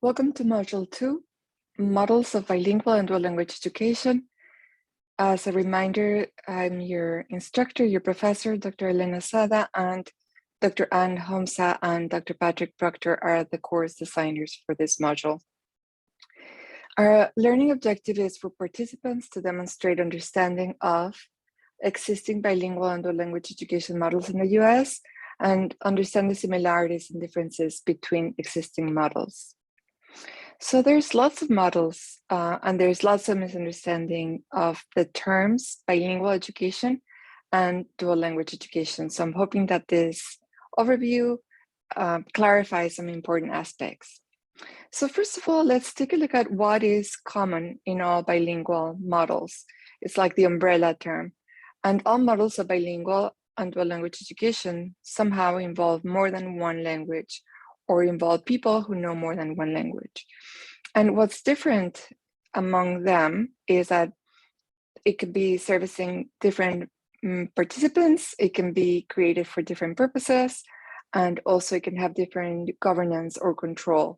Welcome to Module 2, Models of Bilingual and Dual Language Education. As a reminder, I'm your instructor, your professor, Dr. Elena Sada, and Dr. Ann Homsa and Dr. Patrick Proctor are the course designers for this module. Our learning objective is for participants to demonstrate understanding of existing bilingual and dual language education models in the US and understand the similarities and differences between existing models. So there's lots of models and there's lots of misunderstanding of the terms bilingual education and dual language education. So I'm hoping that this overview clarifies some important aspects. So first of all, let's take a look at what is common in all bilingual models. It's like the umbrella term. And all models of bilingual and dual language education somehow involve more than one language or involve people who know more than one language. And what's different among them is that it could be servicing different participants, it can be created for different purposes, and also it can have different governance or control.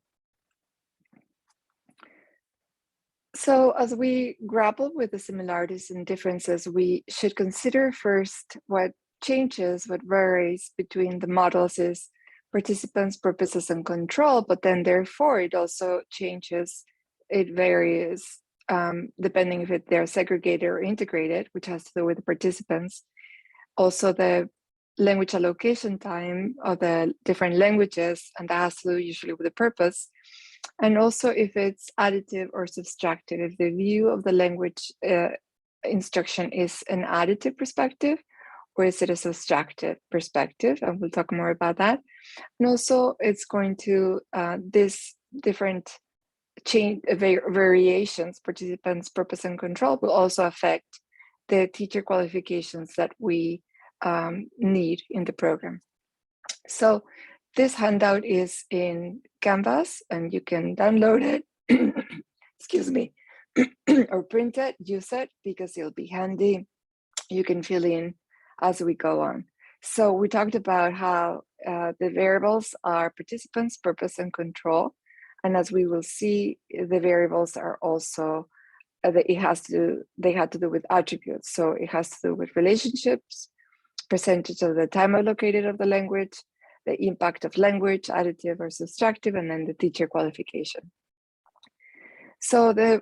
So as we grapple with the similarities and differences, we should consider first what changes, what varies between the models is participants, purposes, and control, but then therefore it also changes, it varies depending if they're segregated or integrated, which has to do with the participants. Also the language allocation time of the different languages, and that has to do usually with the purpose. And also if it's additive or subtractive, if the view of the language instruction is an additive perspective, or is it a subtractive perspective? And we'll talk more about that. And also it's going to, this different change variations, participants, purpose, and control will also affect the teacher qualifications that we need in the program. So this handout is in Canvas and you can download it, excuse me, or print it, use it because it'll be handy. You can fill in as we go on. So we talked about how the variables are participants, purpose, and control. And as we will see, the variables are also, they had to do with attributes. So it has to do with relationships, percentage of the time allocated of the language, the impact of language, additive or subtractive, and then the teacher qualification. So the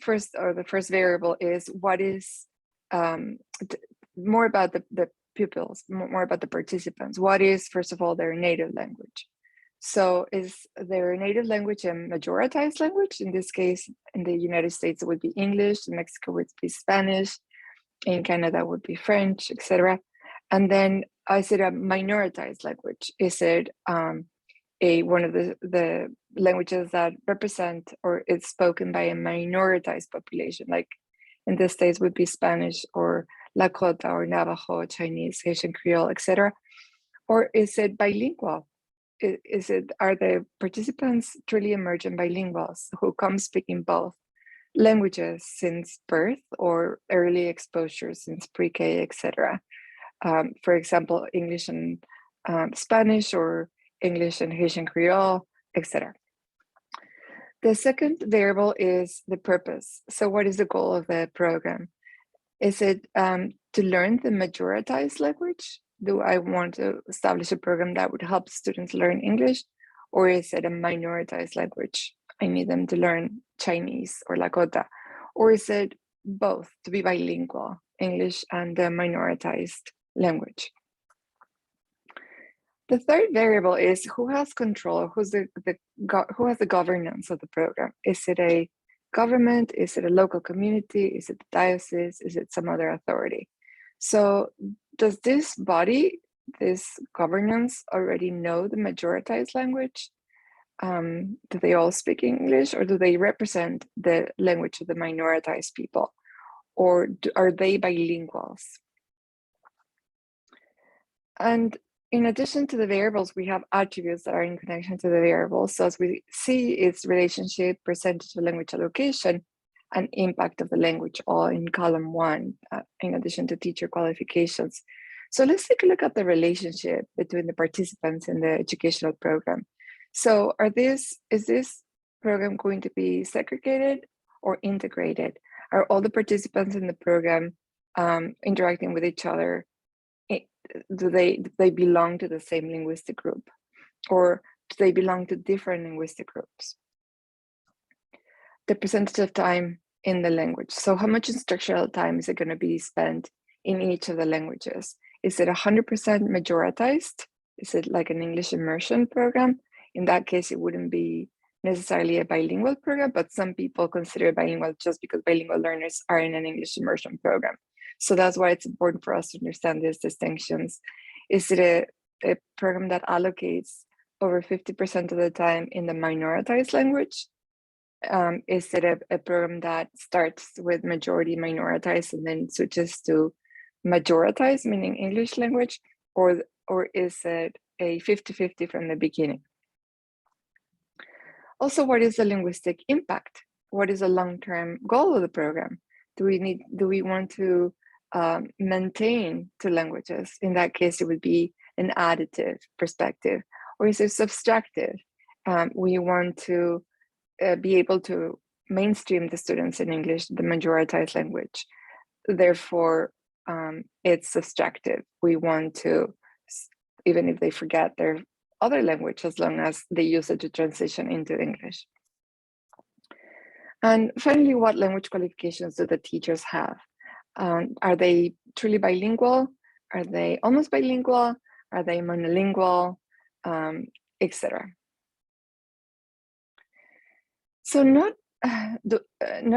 first variable is what is more about the pupils, more about the participants. What is, first of all, their native language? So is their native language a majoritized language? In this case, in the United States, it would be English. In Mexico, it would be Spanish. In Canada, it would be French, etc. And then is it a minoritized language? Is it one of the languages that represent or is spoken by a minoritized population? Like in the States would be Spanish or Lakota or Navajo, Chinese, Haitian Creole, etc. Or is it bilingual? Are the participants truly emergent bilinguals who come speaking both languages since birth or early exposure since pre-K, etc.? For example, English and Spanish, or English and Haitian Creole, etc. The second variable is the purpose. So what is the goal of the program? Is it to learn the majoritized language? Do I want to establish a program that would help students learn English? Or is it a minoritized language? I need them to learn Chinese or Lakota. Or is it both, to be bilingual, English and the minoritized language? The third variable is who has control, who has the governance of the program? Is it a government? Is it a local community? Is it the diocese? Is it some other authority? So does this body, this governance, already know the majoritized language? Do they all speak English, or do they represent the language of the minoritized people? Or are they bilinguals? And in addition to the variables, we have attributes that are in connection to the variables. So as we see, it's relationship, percentage of language allocation, and impact of the language, all in column 1, in addition to teacher qualifications. So let's take a look at the relationship between the participants in the educational program. So is this program going to be segregated or integrated? Are all the participants in the program interacting with each other? Do they belong to the same linguistic group, or do they belong to different linguistic groups? The percentage of time in the language. So how much instructional time is it going to be spent in each of the languages? Is it 100% majoritized? Is it like an English immersion program? In that case, it wouldn't be necessarily a bilingual program, but some people consider it bilingual just because bilingual learners are in an English immersion program. So that's why it's important for us to understand these distinctions. Is it a program that allocates over 50% of the time in the minoritized language? Is it a program that starts with majority minoritized and then switches to majoritized, meaning English language, or is it a 50-50 from the beginning? Also, what is the linguistic impact? What is the long-term goal of the program? Do we want to maintain two languages? In that case, it would be an additive perspective, or is it subtractive? We want to be able to mainstream the students in English, the majoritized language. Therefore, it's subtractive. We want to, even if they forget their other language, as long as they use it to transition into English. And finally, what language qualifications do the teachers have? Are they truly bilingual? Are they almost bilingual? Are they monolingual, etc.? So not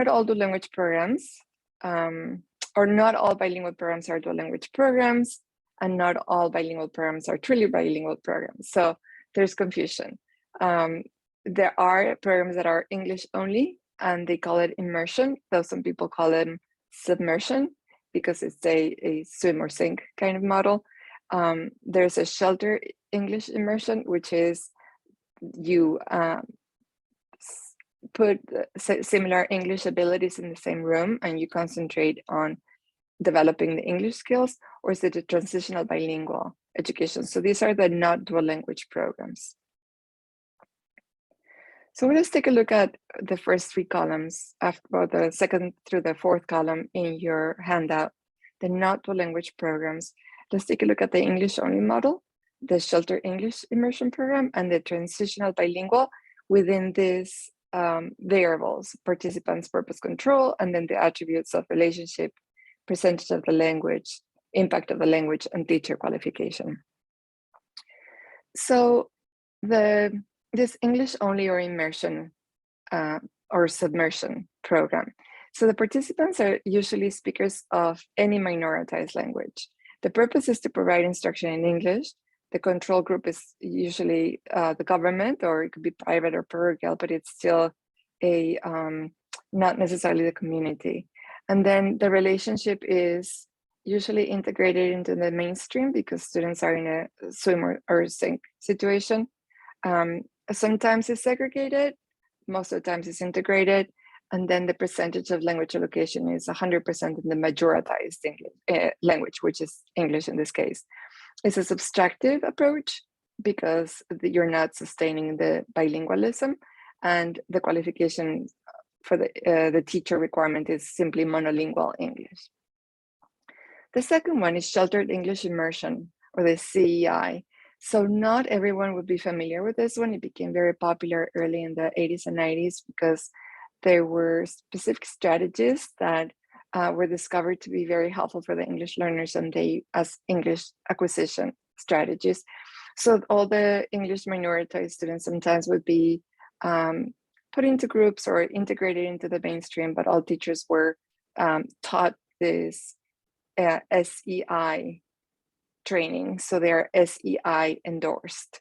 all dual language programs, or not all bilingual programs are dual language programs, and not all bilingual programs are truly bilingual programs. So there's confusion. There are programs that are English only, and they call it immersion, though some people call them submersion because it's a swim or sink kind of model. There's a sheltered English immersion, which is you put similar English abilities in the same room and you concentrate on developing the English skills, or is it a transitional bilingual education? So these are the not dual language programs. So let's take a look at the first three columns, or the second through the fourth column in your handout, the not dual language programs. Let's take a look at the English only model, the sheltered English immersion program, and the transitional bilingual within these variables: participants, purpose, control, and then the attributes of relationship, percentage of the language, impact of the language, and teacher qualification. So this English only or immersion or submersion program. So the participants are usually speakers of any minoritized language. The purpose is to provide instruction in English. The control group is usually the government, or it could be private or parochial, but it's still a not necessarily the community. And then the relationship is usually integrated into the mainstream because students are in a swim or sink situation. Sometimes it's segregated, most of the times it's integrated, and then the percentage of language allocation is 100% in the majoritized English, language, which is English in this case. It's a subtractive approach because you're not sustaining the bilingualism, and the qualification for the teacher requirement is simply monolingual English. The second one is sheltered English immersion, or the CEI. So not everyone would be familiar with this one. It became very popular early in the 80s and 90s because there were specific strategies that were discovered to be very helpful for the English learners, and they as English acquisition strategies. So all the English minoritized students sometimes would be put into groups or integrated into the mainstream, but all teachers were taught this SEI training, so they're SEI endorsed.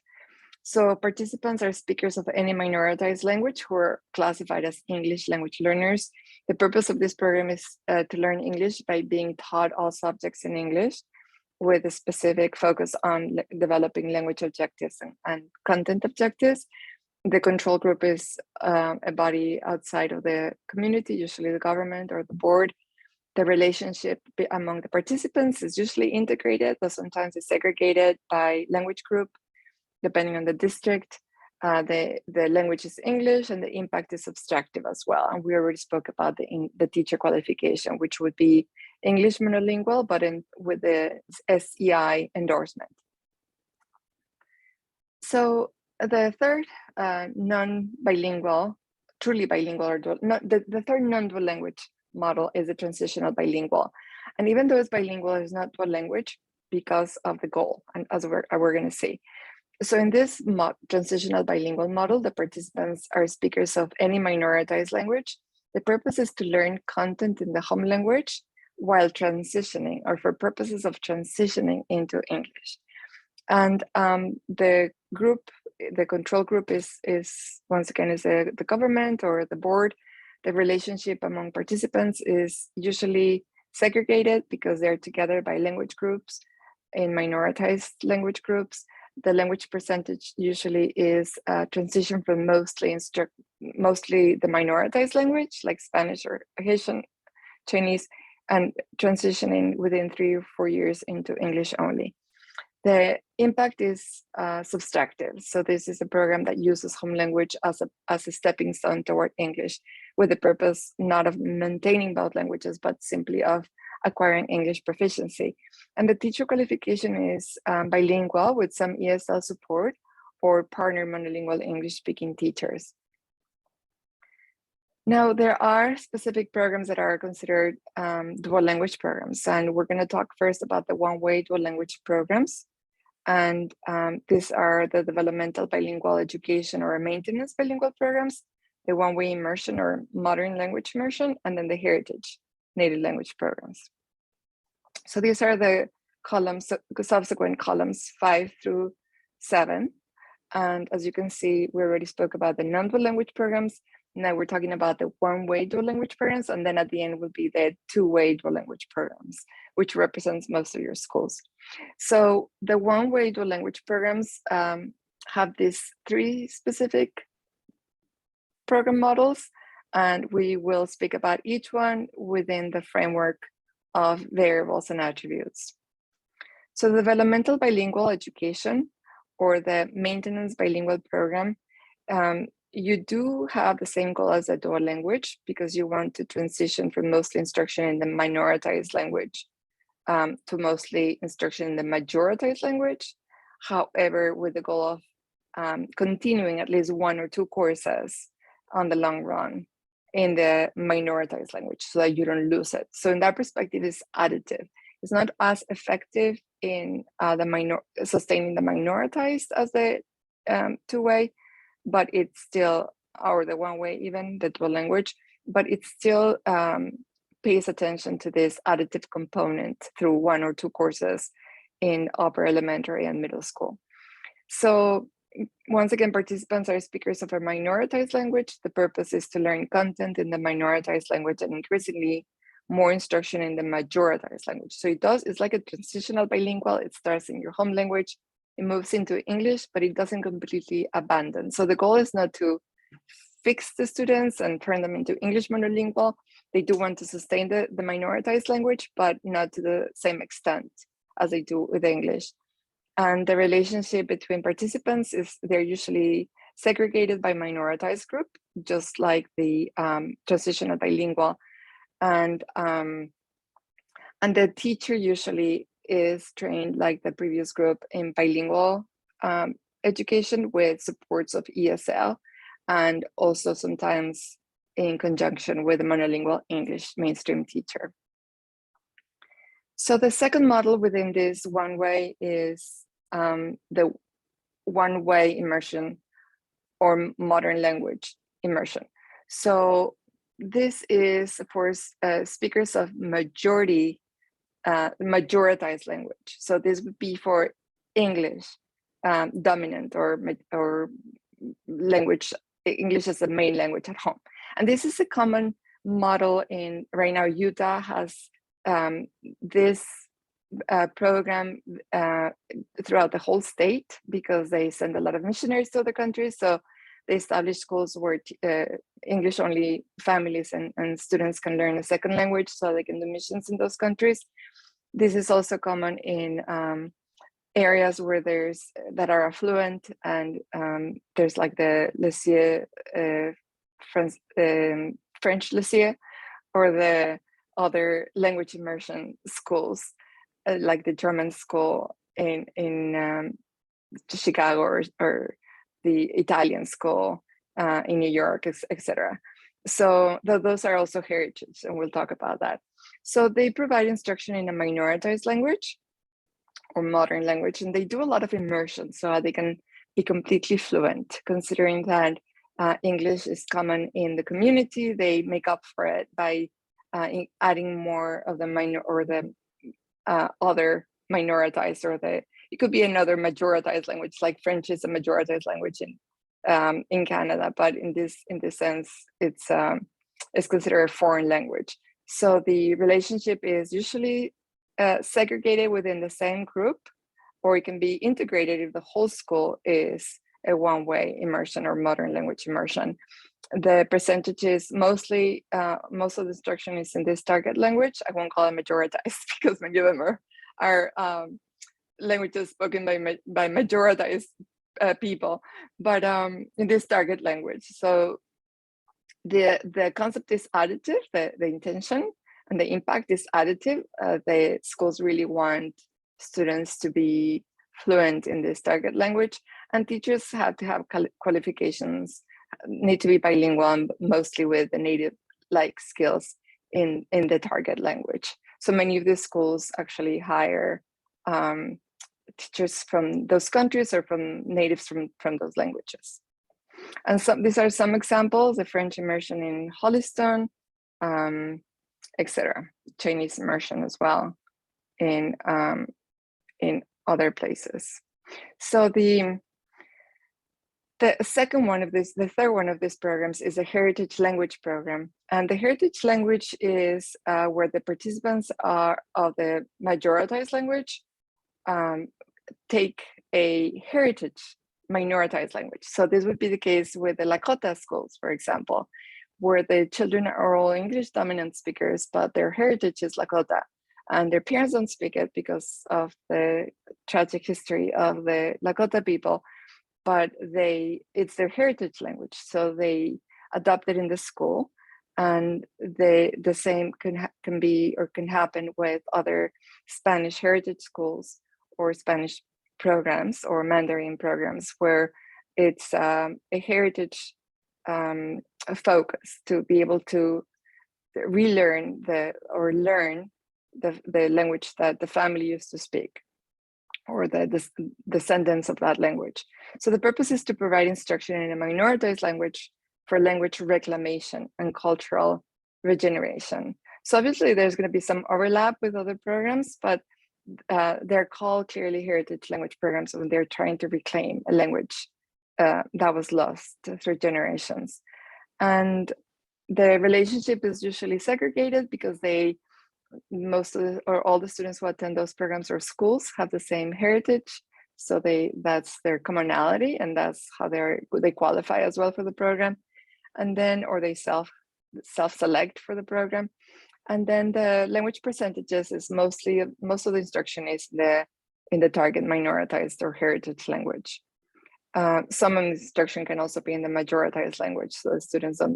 So participants are speakers of any minoritized language who are classified as English language learners. The purpose of this program is to learn English by being taught all subjects in English, with a specific focus on developing language objectives and content objectives. The control group is a body outside of the community, usually the government or the board. The relationship among the participants is usually integrated, though sometimes it's segregated by language group, depending on the district. the language is English, and the impact is subtractive as well. And we already spoke about the teacher qualification, which would be English monolingual, but with the SEI endorsement. So the third non-bilingual, truly bilingual, or the third non-dual language model is a transitional bilingual. And even though it's bilingual, it's not dual language because of the goal, and as we're going to see. So in this transitional bilingual model, the participants are speakers of any minoritized language. The purpose is to learn content in the home language while transitioning, or for purposes of transitioning into English. And the control group is once again is the government or the board. The relationship among participants is usually segregated because they're together by language groups in minoritized language groups. The language percentage usually is transition from mostly the minoritized language like Spanish or Haitian, Chinese, and transitioning within 3 or 4 years into English only. The impact is subtractive. So this is a program that uses home language as a stepping stone toward English, with the purpose not of maintaining both languages, but simply of acquiring English proficiency. And the teacher qualification is bilingual with some ESL support or partner monolingual English-speaking teachers. Now, there are specific programs that are considered dual language programs, and we're going to talk first about the one-way dual language programs. And these are the developmental bilingual education or maintenance bilingual programs, the one-way immersion or modern language immersion, and then the heritage native language programs. So these are the columns, subsequent columns 5 through 7. And as you can see, we already spoke about the non-dual language programs. Now we're talking about the one-way dual language programs, and then at the end will be the two-way dual language programs, which represents most of your schools. So the one-way dual language programs have these 3 specific program models, and we will speak about each one within the framework of variables and attributes. So the developmental bilingual education or the maintenance bilingual program, you do have the same goal as a dual language because you want to transition from mostly instruction in the minoritized language to mostly instruction in the majoritized language. However, with the goal of continuing at least 1 or 2 courses on the long run in the minoritized language so that you don't lose it. So in that perspective, it's additive. It's not as effective in sustaining the minoritized as the two-way, but it's still, or the one-way even, the dual language, but it still pays attention to this additive component through 1 or 2 courses in upper elementary and middle school. So once again, participants are speakers of a minoritized language. The purpose is to learn content in the minoritized language and increasingly more instruction in the majoritized language. So it's like a transitional bilingual. It starts in your home language, it moves into English, but it doesn't completely abandon. So the goal is not to fix the students and turn them into English monolingual. They do want to sustain the minoritized language, but not to the same extent as they do with English. And the relationship between participants is they're usually segregated by minoritized group, just like the transitional bilingual. And the teacher usually is trained like the previous group in bilingual education with supports of ESL, and also sometimes in conjunction with a monolingual English mainstream teacher. So the second model within this one-way is the one-way immersion or modern language immersion. So this is for speakers of majoritized language. So this would be for English dominant or language, English as the main language at home. And this is a common model in, right now, Utah has this program throughout the whole state because they send a lot of missionaries to other countries. So they establish schools where English only families and students can learn a second language so they can do missions in those countries. This is also common in areas where that are affluent, and there's like the lycée, French lycée, or the other language immersion schools, like the German school in Chicago, or the Italian school in New York, etc. So those are also heritage, and we'll talk about that. So they provide instruction in a minoritized language or modern language, and they do a lot of immersion so they can be completely fluent, considering that English is common in the community. They make up for it by adding more of the minor or the other minoritized, or it could be another majoritized language, like French is a majoritized language in Canada, but in this sense, it's considered a foreign language. So the relationship is usually segregated within the same group, or it can be integrated if the whole school is a one-way immersion or modern language immersion. The percentages, mostly, most of the instruction is in this target language. I won't call it majoritized because many of them are languages spoken by majoritized people, but in this target language. So the concept is additive, the intention and the impact is additive. The schools really want students to be fluent in this target language, and teachers have to have qualifications, need to be bilingual, mostly with the native-like skills in the target language. So many of these schools actually hire teachers from those countries or from natives from those languages. And these are some examples: the French immersion in Holliston, etc. Chinese immersion as well in other places. So the second one of this, the third one of these programs is a heritage language program. And the heritage language is where the participants are of the majoritized language take a heritage minoritized language. So this would be the case with the Lakota schools, for example, where the children are all English dominant speakers, but their heritage is Lakota, and their parents don't speak it because of the tragic history of the Lakota people, but it's their heritage language. So they adopt it in the school, and the same can be or can happen with other Spanish heritage schools or Spanish programs or Mandarin programs, where it's a heritage focus to be able to relearn learn the language that the family used to speak, or the descendants of that language. So the purpose is to provide instruction in a minoritized language for language reclamation and cultural regeneration. So obviously there's going to be some overlap with other programs, but they're called clearly heritage language programs when they're trying to reclaim a language that was lost through generations. And the relationship is usually segregated because all the students who attend those programs or schools have the same heritage. So that's their commonality, and that's how they qualify as well for the program. And then, or they self-select for the program. And then the language percentages is most of the instruction is in the target minoritized or heritage language. Some of the instruction can also be in the majoritized language, so the students are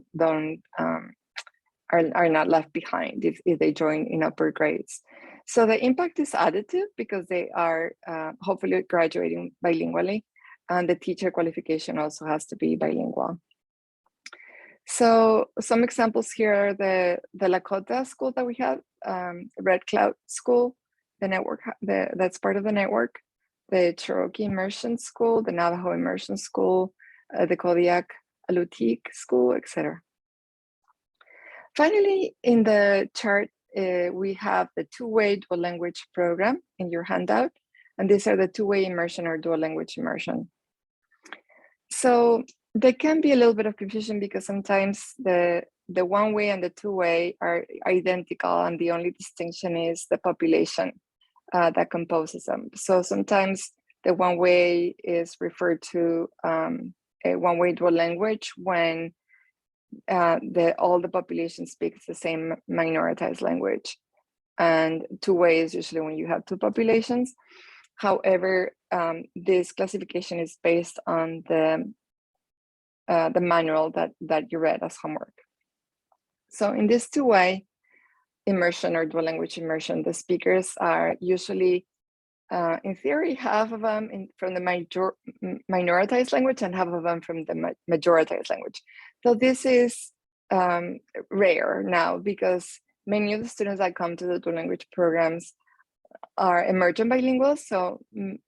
not left behind if they join in upper grades. So the impact is additive because they are hopefully graduating bilingually, and the teacher qualification also has to be bilingual. So some examples here are the Lakota school that we have, Red Cloud School, the network, that's part of the network, the Cherokee Immersion School, the Navajo Immersion School, the Kodiak Alutiiq School, etc. Finally, in the chart, we have the two-way dual language program in your handout, and these are the two-way immersion or dual language immersion. So there can be a little bit of confusion because sometimes the one-way and the two-way are identical, and the only distinction is the population that composes them. So sometimes the one-way is referred to a one-way dual language when all the population speaks the same minoritized language, and two-way is usually when you have two populations. However, this classification is based on the manual that you read as homework. So in this two-way immersion or dual language immersion, the speakers are usually, in theory, half of them from the minoritized language and half of them from the majoritized language. So this is rare now, because many of the students that come to the dual language programs are emergent bilinguals. So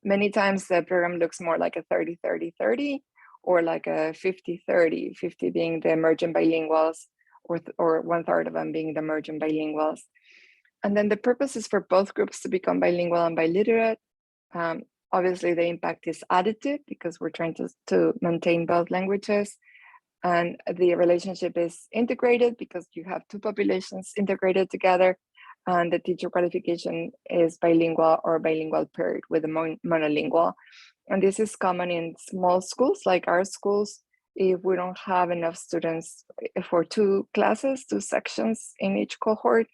many times the program looks more like a 30-30-30 or like a 50-30, 50 being the emergent bilinguals, or 1/3 of them being the emergent bilinguals. And then the purpose is for both groups to become bilingual and biliterate. Obviously, the impact is additive because we're trying to maintain both languages. And the relationship is integrated because you have two populations integrated together. And the teacher qualification is bilingual or bilingual paired with a monolingual. And this is common in small schools like our schools. If we don't have enough students for two classes, two sections in each cohort,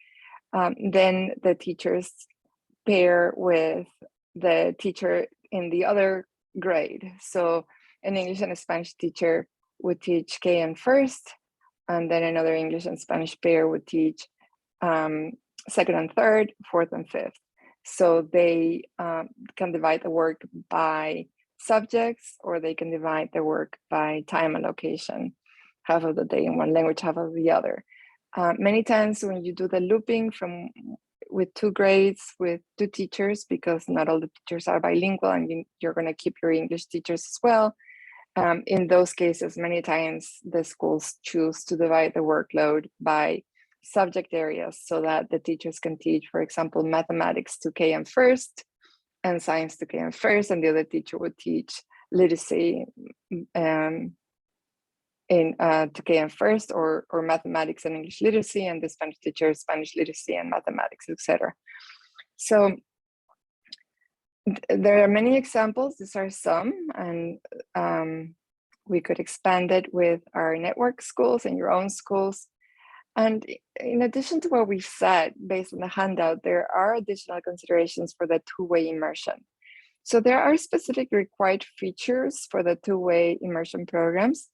then the teachers pair with the teacher in the other grade. So an English and a Spanish teacher would teach KM first, and then another English and Spanish pair would teach second and third, fourth and fifth. So they can divide the work by subjects, or they can divide the work by time allocation, half of the day in one language, half of the other. Many times when you do the looping with two grades, with two teachers, because not all the teachers are bilingual and you're going to keep your English teachers as well. In those cases, many times the schools choose to divide the workload by subject areas so that the teachers can teach, for example, mathematics to KM first and science to KM first, and the other teacher would teach literacy to KM first, or mathematics and English literacy, and the Spanish teacher Spanish literacy and mathematics, etc. So there are many examples. These are some, and we could expand it with our network schools and your own schools. And in addition to what we've said, based on the handout, there are additional considerations for the two-way immersion. So there are specific required features for the two-way immersion programs.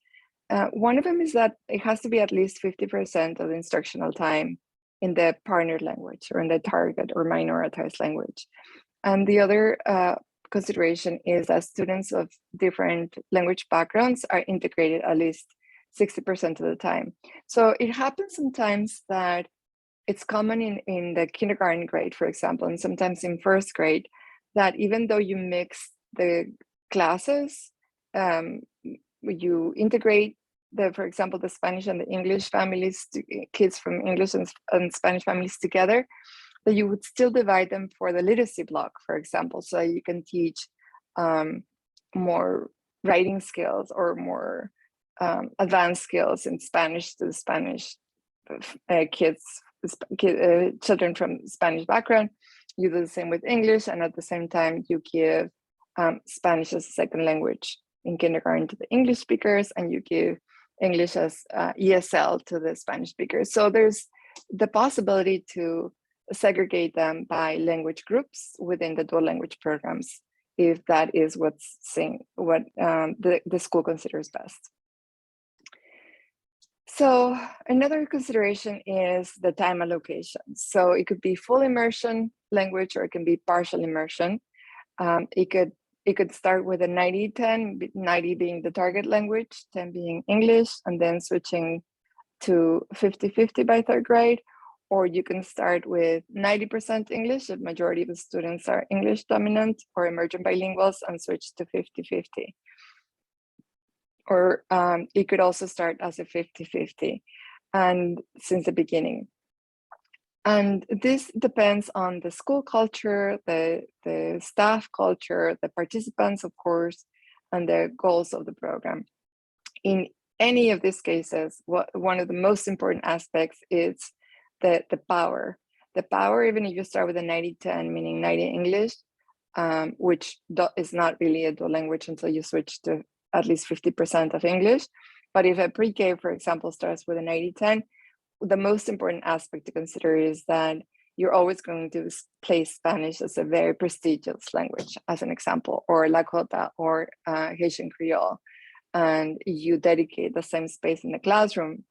One of them is that it has to be at least 50% of the instructional time in the partner language, or in the target or minoritized language. And the other consideration is that students of different language backgrounds are integrated at least 60% of the time. So it happens sometimes that it's common in the kindergarten grade, for example, and sometimes in first grade, that even though you mix the classes, you integrate for example, the Spanish and the English families, kids from English and Spanish families together, that you would still divide them for the literacy block, for example, so you can teach more writing skills or more advanced skills in Spanish to the Spanish children from Spanish background. You do the same with English, and at the same time you give Spanish as a second language in kindergarten to the English speakers, and you give English as ESL to the Spanish speakers. So there's the possibility to segregate them by language groups within the dual language programs, if that is what the school considers best. So another consideration is the time allocation. So it could be full immersion language, or it can be partial immersion. It could start with a 90-10, 90 being the target language, 10 being English, and then switching to 50-50 by third grade. Or you can start with 90% English if majority of the students are English dominant or emergent bilinguals, and switch to 50-50. Or it could also start as a 50-50 and since the beginning. And this depends on the school culture, the staff culture, the participants, of course, and the goals of the program. In any of these cases, one of the most important aspects is the power. The power, even if you start with a 90-10, meaning 90 English, which is not really a dual language until you switch to at least 50% of English. But if a pre-K, for example, starts with a 90-10, the most important aspect to consider is that you're always going to place Spanish as a very prestigious language, as an example, or Lakota or Haitian Creole, and you dedicate the same space in the classroom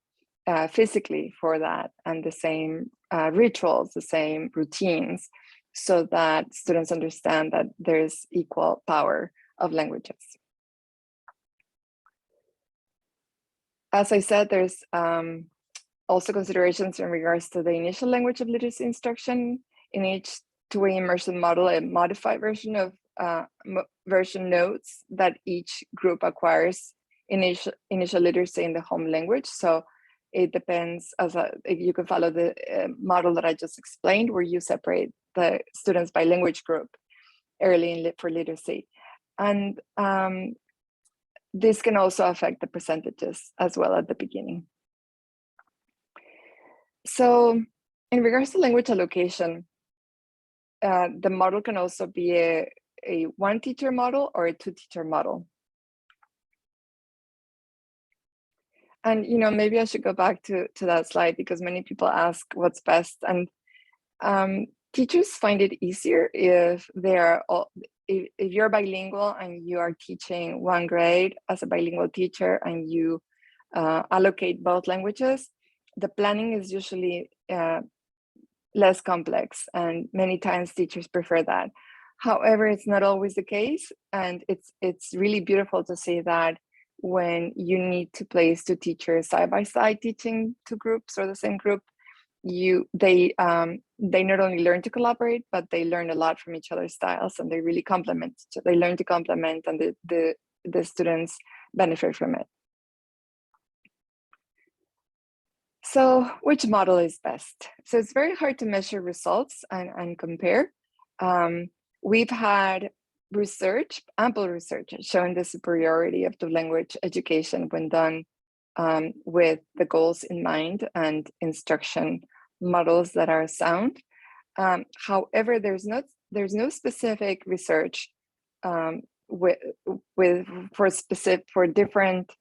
physically for that, and the same rituals, the same routines, so that students understand that there's equal power of languages. As I said, there's also considerations in regards to the initial language of literacy instruction. In each two-way immersion model, a modified version of version notes that each group acquires initial literacy in the home language. So it depends, if you can follow the model that I just explained, where you separate the students by language group early for literacy. And this can also affect the percentages as well at the beginning. So in regards to language allocation, the model can also be a one teacher model or a two teacher model. And maybe I should go back to that slide, because many people ask what's best. And teachers find it easier if if you're bilingual and you are teaching one grade as a bilingual teacher, and you allocate both languages. The planning is usually less complex, and many times teachers prefer that. However, it's not always the case, and it's really beautiful to see that when you need to place two teachers side by side teaching two groups or the same group, they not only learn to collaborate, but they learn a lot from each other's styles, and they really complement. They learn to complement, and the students benefit from it. So which model is best? So it's very hard to measure results and compare. We've had ample research showing the superiority of the language education when done with the goals in mind and instruction models that are sound. However, there's no specific research for different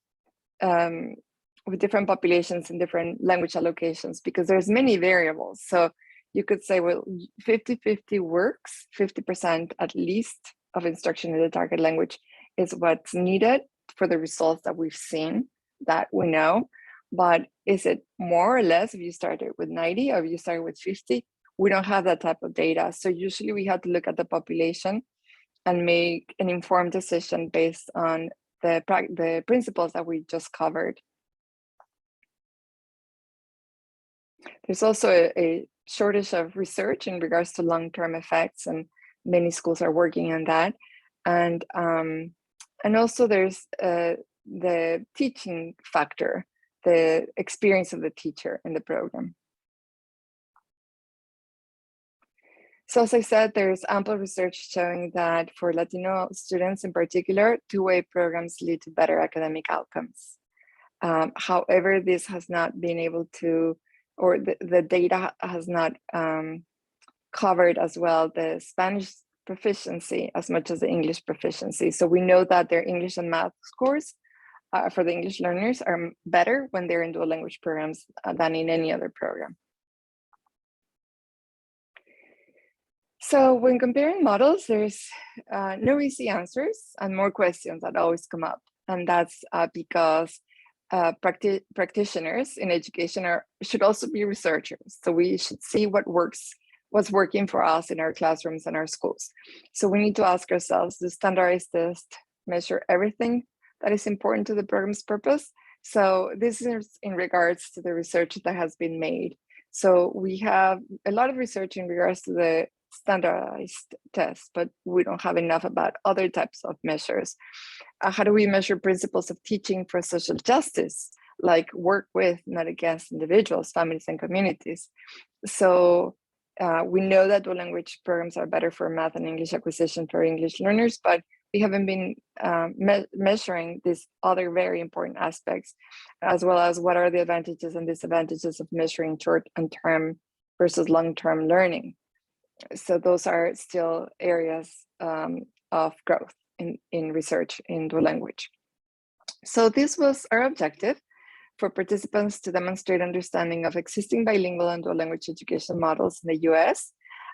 with different populations and different language allocations, because there's many variables. So you could say, well, 50-50 works, 50% at least of instruction in the target language is what's needed for the results that we've seen, that we know. But is it more or less if you started with 90 or if you started with 50? We don't have that type of data. So usually we have to look at the population and make an informed decision based on the principles that we just covered. There's also a shortage of research in regards to long-term effects, and many schools are working on that. And also there's the teaching factor, the experience of the teacher in the program. So as I said, there's ample research showing that for Latino students in particular, two-way programs lead to better academic outcomes. However, this has not been able to, or the data has not covered as well the Spanish proficiency as much as the English proficiency. So we know that their English and math scores for the English learners are better when they're in dual language programs than in any other program. So when comparing models, there's no easy answers and more questions that always come up. And that's because practitioners in education should also be researchers. So we should see what's working for us in our classrooms and our schools. So we need to ask ourselves, does standardized test measure everything that is important to the program's purpose? So this is in regards to the research that has been made. So we have a lot of research in regards to the standardized test, but we don't have enough about other types of measures. How do we measure principles of teaching for social justice, like work with, not against individuals, families, and communities? So we know that dual language programs are better for math and English acquisition for English learners, but we haven't been measuring these other very important aspects, as well as what are the advantages and disadvantages of measuring short and term versus long-term learning. So those are still areas of growth in research in dual language. So this was our objective, for participants to demonstrate understanding of existing bilingual and dual language education models in the US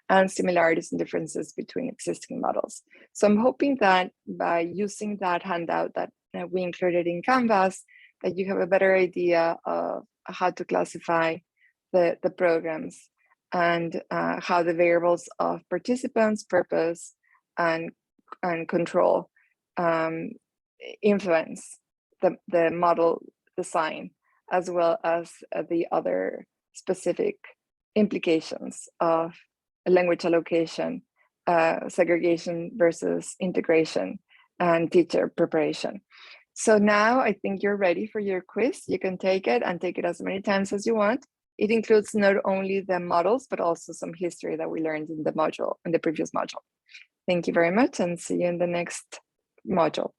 and similarities and differences between existing models. So I'm hoping that by using that handout that we included in Canvas, that you have a better idea of how to classify the programs and how the variables of participants, purpose, and control influence the model design, as well as the other specific implications of language allocation, segregation versus integration, and teacher preparation. So now I think you're ready for your quiz. You can take it and take it as many times as you want. It includes not only the models, but also some history that we learned in the module, in the previous module. Thank you very much, and see you in the next module.